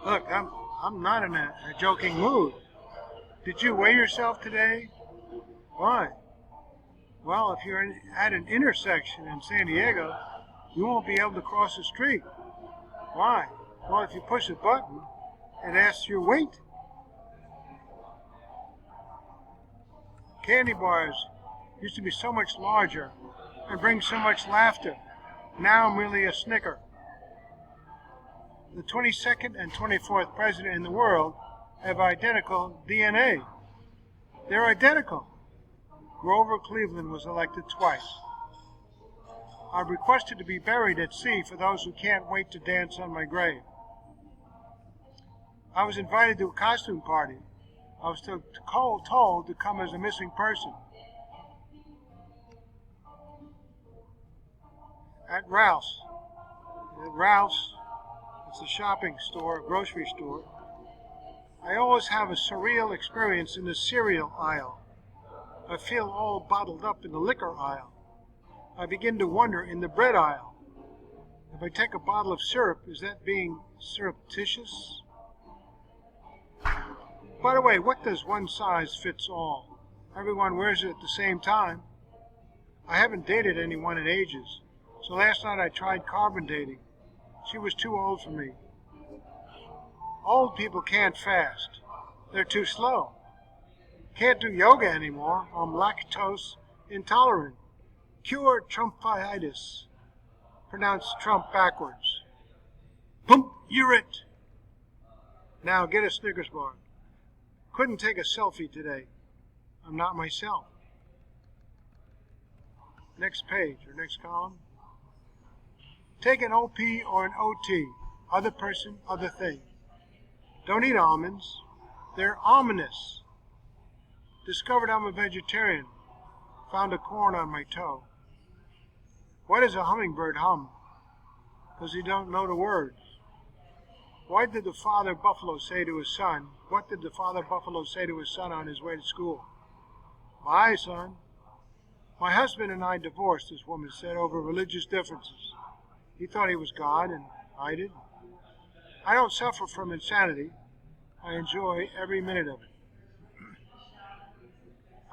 Look, I'm not in a joking mood. Did you weigh yourself today? Why? Well, if you're at an intersection in San Diego, you won't be able to cross the street. Why? Well, if you push a button, it asks your weight. Candy bars used to be so much larger and bring so much laughter. Now merely a snicker. The 22nd and 24th president in the world have identical DNA. They're identical. Grover Cleveland was elected twice. I've requested to be buried at sea for those who can't wait to dance on my grave. I was invited to a costume party. I was told to come as a missing person. At Ralph's, it's a shopping store, a grocery store, I always have a surreal experience in the cereal aisle. I feel all bottled up in the liquor aisle. I begin to wonder in the bread aisle. If I take a bottle of syrup, is that being syrup-titious? By the way, what does one size fits all? Everyone wears it at the same time. I haven't dated anyone in ages, so last night I tried carbon dating. She was too old for me. Old people can't fast. They're too slow. Can't do yoga anymore. I'm lactose intolerant. Cure Trumpitis. Pronounce Trump backwards. Pump, you're it. Now get a Snickers bar. Couldn't take a selfie today. I'm not myself. Next page or next column. Take an OP or an OT. Other person, other thing. Don't eat almonds. They're ominous. Discovered I'm a vegetarian. Found a corn on my toe. Why does a hummingbird hum? Because he don't know the words. What did the father buffalo say to his son? What did the father buffalo say to his son on his way to school? Bye, son. My husband and I divorced, this woman said, over religious differences. He thought he was God, and I did. I don't suffer from insanity. I enjoy every minute of it.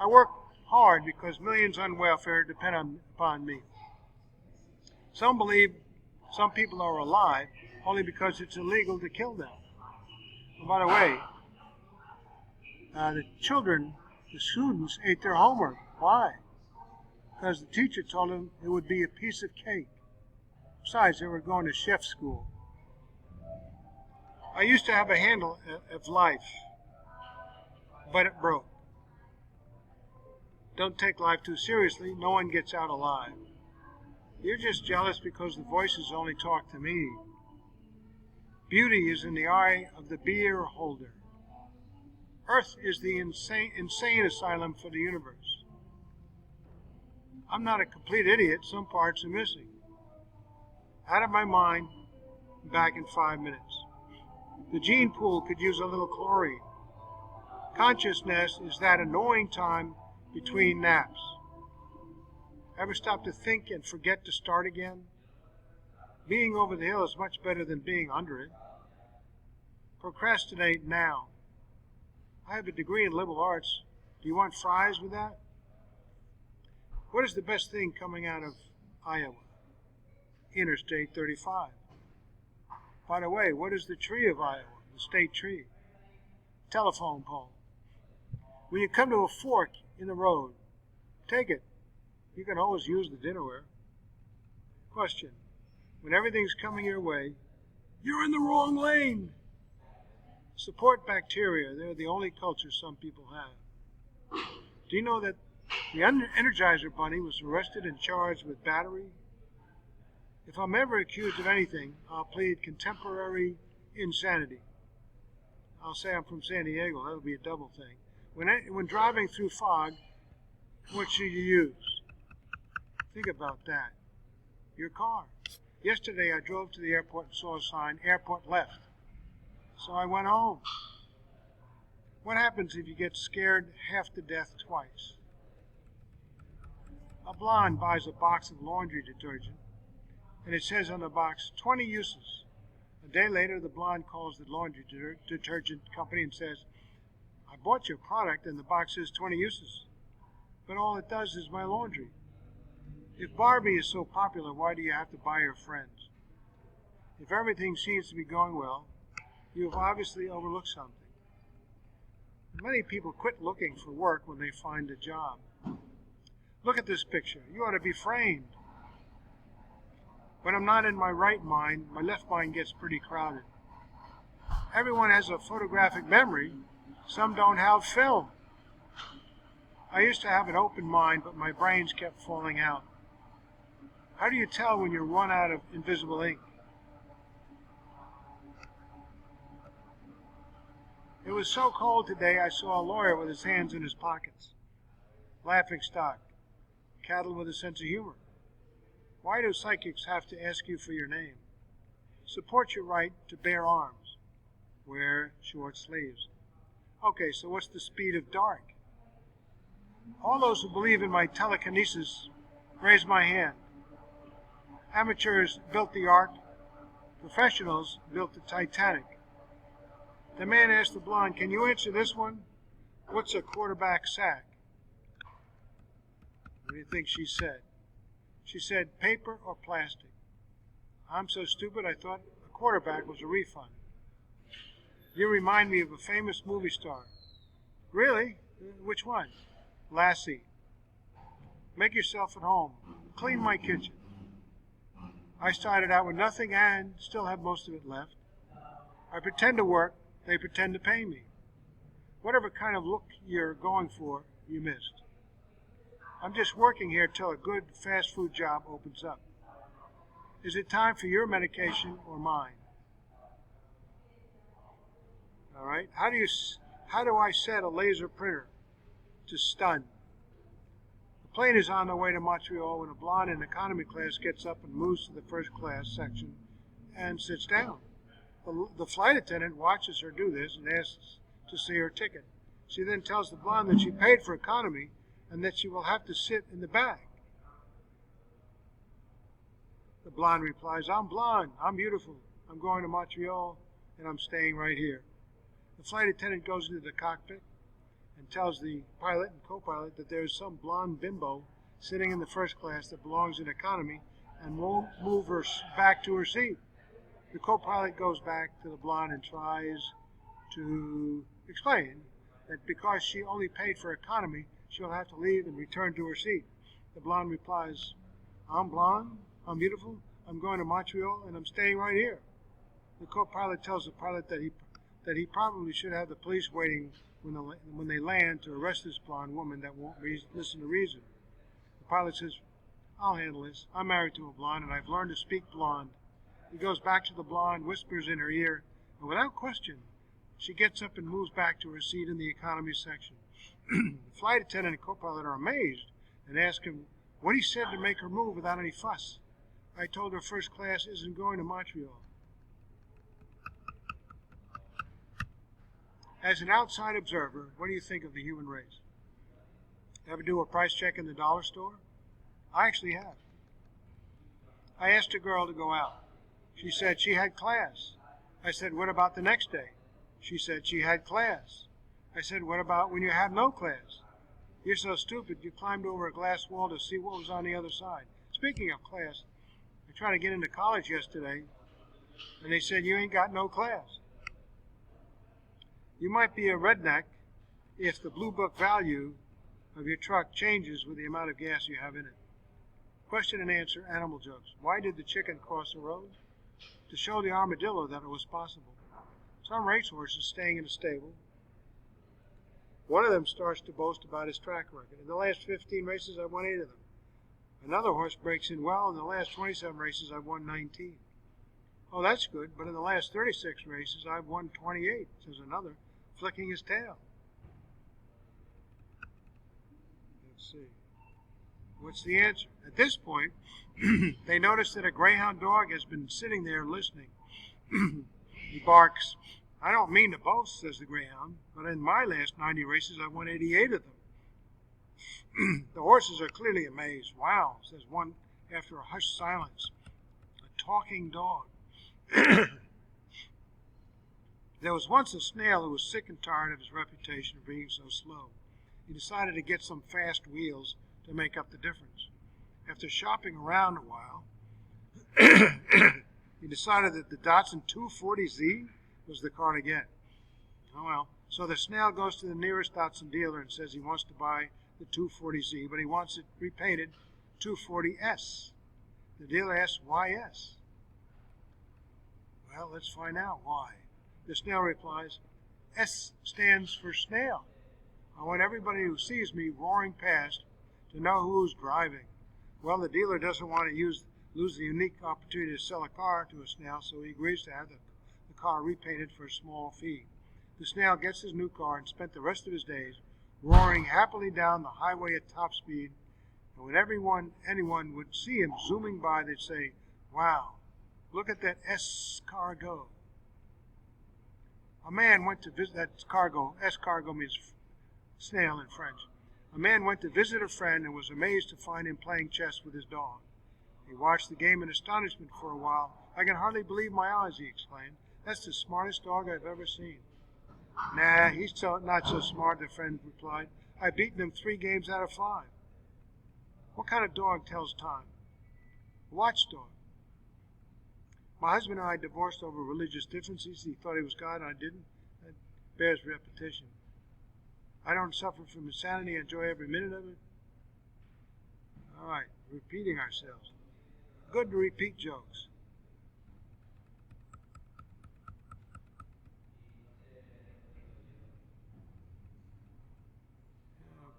I work hard because millions on welfare depend upon me. Some believe some people are alive only because it's illegal to kill them. And by the way, the students ate their homework. Why? Because the teacher told them it would be a piece of cake. Besides, they were going to chef school. I used to have a handle of life, but it broke. Don't take life too seriously. No one gets out alive. You're just jealous because the voices only talk to me. Beauty is in the eye of the beer holder. Earth is the insane asylum for the universe. I'm not a complete idiot. Some parts are missing. Out of my mind, back in 5 minutes. The gene pool could use a little chlorine. Consciousness is that annoying time between naps. Ever stop to think and forget to start again? Being over the hill is much better than being under it. Procrastinate now. I have a degree in liberal arts. Do you want fries with that? What is the best thing coming out of Iowa? Interstate 35. By the way, what is the tree of Iowa, the state tree? Telephone pole. When you come to a fork in the road, take it. You can always use the dinnerware. Question. When everything's coming your way, you're in the wrong lane. Support bacteria. They're the only culture some people have. Do you know that the Energizer Bunny was arrested and charged with battery? If I'm ever accused of anything, I'll plead contemporary insanity. I'll say I'm from San Diego. That'll be a double thing. When driving through fog, what should you use? Think about that. Your car. Yesterday I drove to the airport and saw a sign, airport left. So I went home. What happens if you get scared half to death twice? A blonde buys a box of laundry detergent, and it says on the box, 20 uses. A day later, the blonde calls the laundry detergent company and says, I bought your product and the box says 20 uses, but all it does is my laundry. If Barbie is so popular, why do you have to buy her friends? If everything seems to be going well, you have obviously overlooked something. Many people quit looking for work when they find a job. Look at this picture. You ought to be framed. When I'm not in my right mind, my left mind gets pretty crowded. Everyone has a photographic memory. Some don't have film. I used to have an open mind, but my brains kept falling out. How do you tell when you run out of invisible ink? It was so cold today, I saw a lawyer with his hands in his pockets. Laughing stock. Cattle with a sense of humor. Why do psychics have to ask you for your name? Support your right to bear arms. Wear short sleeves. Okay, so what's the speed of dark? All those who believe in my telekinesis, raise my hand. Amateurs built the Ark. Professionals built the Titanic. The man asked the blonde, can you answer this one? What's a quarterback sack? What do you think she said? She said, paper or plastic. I'm so stupid I thought a quarterback was a refund. You remind me of a famous movie star. Really? Which one? Lassie. Make yourself at home. Clean my kitchen. I started out with nothing and still have most of it left. I pretend to work. They pretend to pay me. Whatever kind of look you're going for, you missed. I'm just working here till a good fast food job opens up. Is it time for your medication or mine? All right. How do I set a laser printer to stun? The plane is on the way to Montreal when a blonde in economy class gets up and moves to the first class section and sits down. The flight attendant watches her do this and asks to see her ticket. She then tells the blonde that she paid for economy and that she will have to sit in the back. The blonde replies, I'm blonde, I'm beautiful, I'm going to Montreal, and I'm staying right here. The flight attendant goes into the cockpit and tells the pilot and co-pilot that there's some blonde bimbo sitting in the first class that belongs in economy and won't move her back to her seat. The co-pilot goes back to the blonde and tries to explain that because she only paid for economy, she'll have to leave and return to her seat. The blonde replies, I'm blonde, I'm beautiful, I'm going to Montreal, and I'm staying right here. The co-pilot tells the pilot that he probably should have the police waiting when they land to arrest this blonde woman that won't listen to reason. The pilot says, I'll handle this. I'm married to a blonde, and I've learned to speak blonde. He goes back to the blonde, whispers in her ear, and without question, she gets up and moves back to her seat in the economy section. The flight attendant and co-pilot are amazed and ask him what he said to make her move without any fuss. I told her first class isn't going to Montreal. As an outside observer, what do you think of the human race? Ever do a price check in the dollar store? I actually have. I asked a girl to go out. She said she had class. I said, what about the next day? She said she had class. I said, what about when you have no class? You're so stupid you climbed over a glass wall to see what was on the other side. Speaking of class, I tried to get into college yesterday, and they said you ain't got no class. You might be a redneck if the Blue Book value of your truck changes with the amount of gas you have in it. Question and answer, animal jokes. Why did the chicken cross the road? To show the armadillo that it was possible. Some racehorses staying in a stable. One of them starts to boast about his track record. In the last 15 races, I won 8 of them. Another horse breaks in well. In the last 27 races, I've won 19. Oh, that's good, but in the last 36 races, I've won 28, says another, flicking his tail. Let's see. What's the answer? At this point, they notice that a greyhound dog has been sitting there listening. He barks. I don't mean to boast, says the greyhound, but in my last 90 races, I won 88 of them. The horses are clearly amazed. Wow, says one after a hushed silence. A talking dog. There was once a snail who was sick and tired of his reputation of being so slow. He decided to get some fast wheels to make up the difference. After shopping around a while, he decided that the Datsun 240Z was the car to get. Oh well. So the snail goes to the nearest Datsun dealer and says he wants to buy the 240Z, but he wants it repainted 240S. The dealer asks, why S? Well, let's find out why. The snail replies, S stands for snail. I want everybody who sees me roaring past to know who's driving. Well, the dealer doesn't want to lose the unique opportunity to sell a car to a snail, so he agrees to have the car repainted for a small fee. The snail gets his new car and spent the rest of his days roaring happily down the highway at top speed, and when anyone would see him zooming by, they'd say, wow, look at that S-cargo. A man went to visit that cargo. S-cargo means snail in French. A man went to visit a friend and was amazed to find him playing chess with his dog. He watched the game in astonishment for a while. I can hardly believe my eyes, he exclaimed. That's the smartest dog I've ever seen. Nah, he's not so smart, the friend replied. I've beaten him 3 games out of 5. What kind of dog tells time? A watchdog. My husband and I divorced over religious differences. He thought he was God and I didn't. That bears repetition. I don't suffer from insanity. I enjoy every minute of it. All right, repeating ourselves. Good to repeat jokes.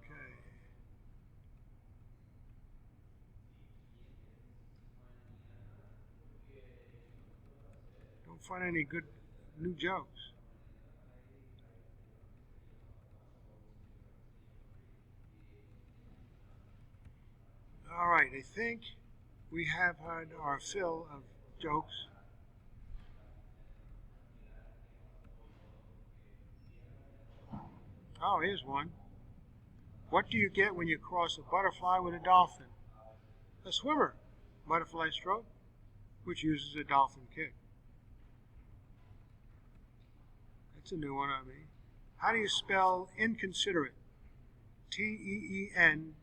Okay. Don't find any good new jokes. All right, I think we have had our fill of jokes. Oh, here's one. What do you get when you cross a butterfly with a dolphin? A swimmer. Butterfly stroke, which uses a dolphin kick. That's a new one on me. How do you spell inconsiderate? Teenager.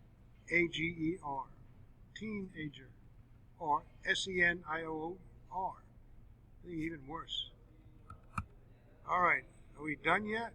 Teenager. Or Senior. I think even worse. All right. Are we done yet?